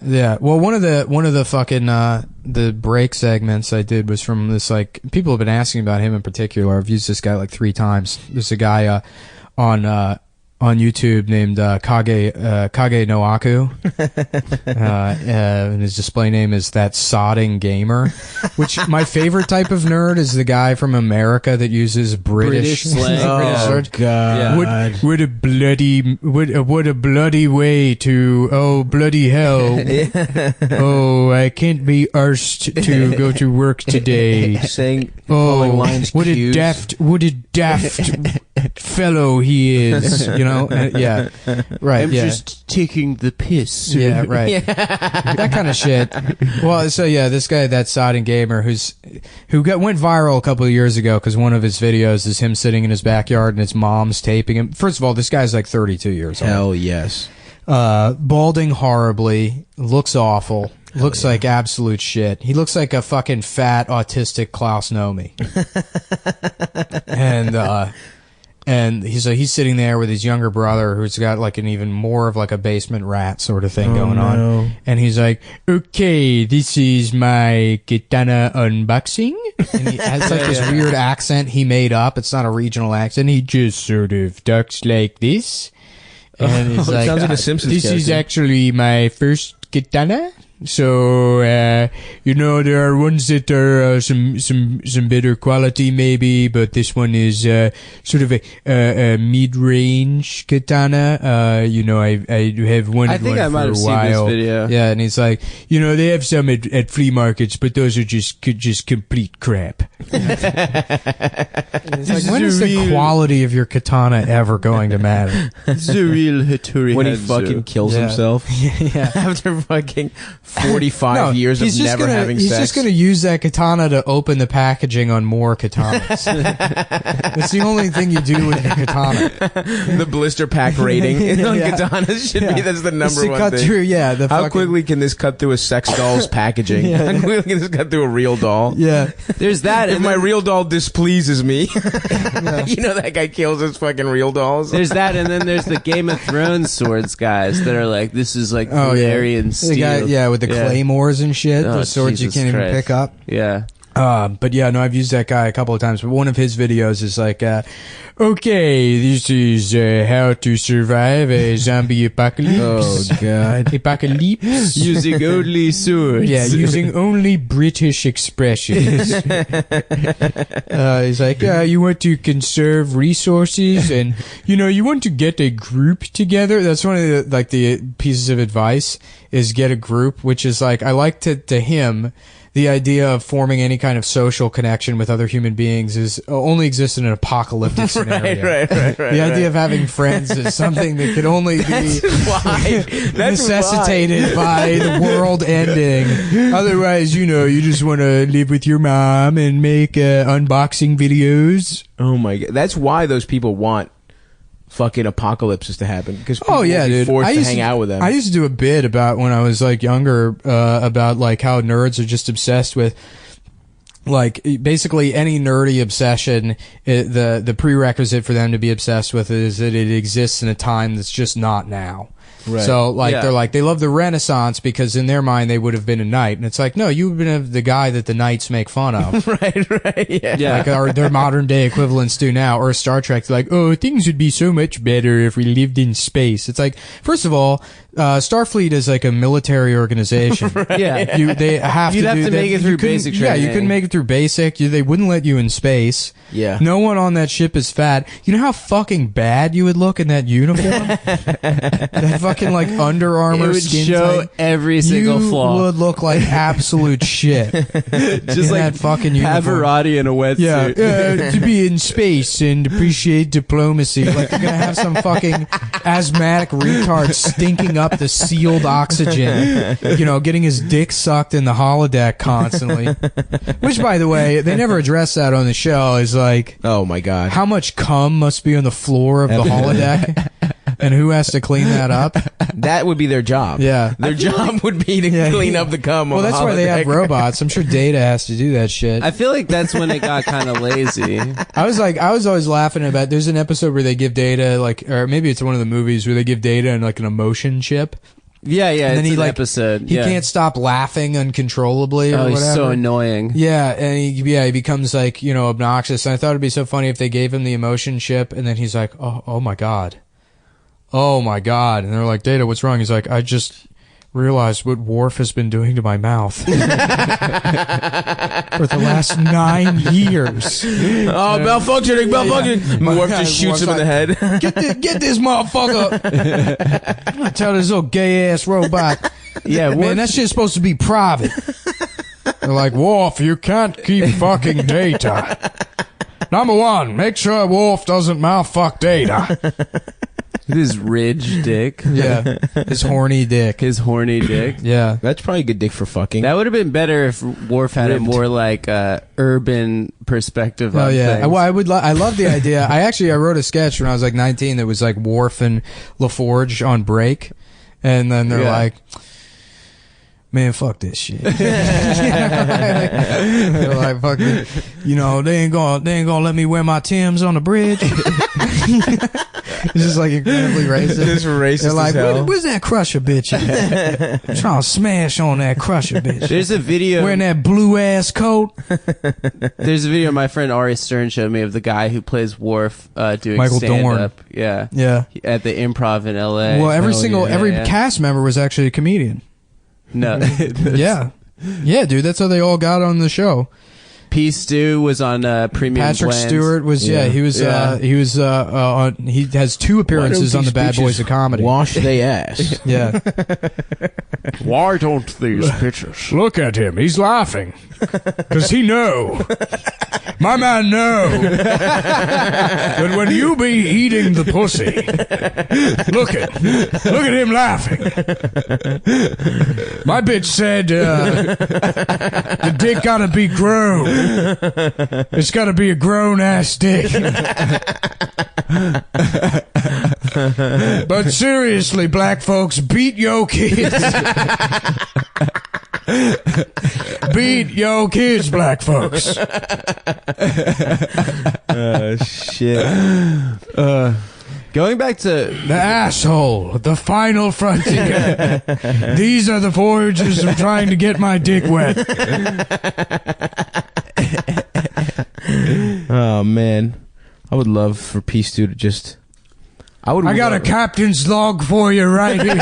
Yeah. Well, one of the fucking the break segments I did was from this, like, people have been asking about him in particular. I've used this guy like 3 times. There's a guy on YouTube named Kage no Aku, and his display name is That Sodding Gamer. Which my favorite type of nerd is the guy from America that uses British slang. Oh God! Yeah. What a bloody way to bloody hell! Oh, I can't be arsed to go to work today. Saying lines what a daft fellow he is, you know. Yeah, right. I'm just taking the piss. Yeah, right. That kind of shit. Well, so yeah, this guy, That Sodding Gamer, who went viral a couple of years ago because one of his videos is him sitting in his backyard and his mom's taping him. First of all, this guy's like 32 years old. Hell yes. Balding horribly, looks awful. Looks like absolute shit. He looks like a fucking fat autistic Klaus Nomi. And he's sitting there with his younger brother who's got like an even more of like a basement rat sort of thing going on. And he's like, okay, this is my Katana unboxing. And he has like this weird accent he made up. It's not a regional accent. He just sort of talks like this. And he's like, sounds like a Simpsons this character. is actually my first Katana. So, you know, there are ones that are some better quality maybe, but this one is sort of a mid-range katana. You know, I have wanted I think one I might for a have seen while. this video. Yeah, and he's like, you know, they have some at flea markets, but those are just complete crap. It's like, when is the quality of your katana ever going to matter? It's a real Hattori when he fucking kills himself. Yeah. After fucking 45 years of never having sex. He's just going to use that katana to open the packaging on more katanas. That's the only thing you do with your katana. The blister pack rating on katanas should be, that's the number one thing. Through, How quickly can this cut through a sex doll's packaging? How quickly can this cut through a real doll? Yeah. There's that. If my real doll displeases me, you know that guy kills his fucking real dolls. There's that, and then there's the Game of Thrones swords guys that are like, this is like Valyrian steel. The guy, with the claymores and shit, the swords Jesus you can't Christ. even pick up. Yeah. But yeah, no, I've used that guy a couple of times, but one of his videos is like, okay, this is how to survive a zombie apocalypse. Oh, God. Apocalypse. Using only swords. Yeah, using only British expressions. He's like, you want to conserve resources and, you know, you want to get a group together. That's one of the pieces of advice is get a group, which is like, I like to him, the idea of forming any kind of social connection with other human beings is only exists in an apocalyptic scenario. Right. The idea of having friends is something that could only be necessitated by the world ending. Otherwise, you know, you just want to live with your mom and make unboxing videos. Oh my God. That's why those people want fucking apocalypses to happen, because people will be forced to hang out with them. I used to do a bit about when I was like younger about like how nerds are just obsessed with like basically any nerdy obsession. The prerequisite for them to be obsessed with it is that it exists in a time that's just not now. Right. So, like, they're like, they love the Renaissance because in their mind they would have been a knight. And it's like, no, you've been the guy that the knights make fun of. Right, yeah. Like, or their modern day equivalents do now. Or Star Trek, like, oh, things would be so much better if we lived in space. It's like, first of all, Starfleet is like a military organization. Right. Yeah. You'd have to make it through basic training. Yeah, you couldn't make it through basic. They wouldn't let you in space. Yeah. No one on that ship is fat. You know how fucking bad you would look in that uniform? That fucking like Under Armour it would skin show tight. every single flaw. You would look like absolute shit. Just like that fucking uniform. Pavarotti in a wetsuit. Yeah, to be in space and appreciate diplomacy. Like you're gonna have some fucking asthmatic retard stinking up the sealed oxygen. You know, getting his dick sucked in the holodeck constantly. Which, by the way, they never address that on the show. Is like, oh my God, how much cum must be on the floor of the holodeck? And who has to clean that up? That would be their job. Yeah. Their job would be to clean up the cum on the holodeck. Well, that's why they have robots. I'm sure Data has to do that shit. I feel like that's when it got kind of lazy. I was always laughing about, there's an episode where they give Data, like, or maybe it's one of the movies where they give Data like an emotion chip. Yeah, And then it's he an like episode. he can't stop laughing uncontrollably. Or he's whatever. so annoying. Yeah, and he becomes like obnoxious. And I thought it'd be so funny if they gave him the emotion chip, and then he's like, oh my god, and they're like, Data, what's wrong? He's like, I just realized what Worf has been doing to my mouth for the last 9 years. Oh, malfunctioning. Worf just shoots him in the head. Get this motherfucker. I'm gonna tell this little gay ass robot. Yeah, man, that shit's supposed to be private. They're like, Worf, you can't keep fucking Data. Number one, make sure Worf doesn't mouthfuck Data. His ridge dick. Yeah. His horny dick. Yeah. That's probably a good dick for fucking. That would have been better if Worf had a more like urban perspective on things. Well, I love the idea. I wrote a sketch when I was like 19 that was like Worf and LaForge on break. And then they're like, man, fuck this shit. They're like, fuck it. They ain't gonna let me wear my Timbs on the bridge. It's just like incredibly racist. It's racist. They're like, as hell. where's that Crusher bitch at? I'm trying to smash on that Crusher bitch. There's a video wearing that blue ass coat. There's a video my friend Ari Stern showed me of the guy who plays Worf doing Michael stand-up. Dorn. Yeah. At the Improv in L.A. Well, every cast member was actually a comedian. No. Yeah, dude, that's how they all got on the show. P. Stu was on Premium Patrick Blends. Stewart was he has 2 appearances on the Bad Boys of Comedy. Wash they ass. Yeah. Why don't these bitches? Look at him, he's laughing because he know. My man know that when you be eating the pussy, look at him laughing. My bitch said the dick gotta be grown. It's gotta be a grown ass dick. But seriously, black folks, beat yo kids. Beat yo kids, black folks. Shit. Going back to the asshole, the final frontier. These are the voyages of trying to get my dick wet. Oh man, I would love for Peace Stu to just. I got a captain's log for you right here.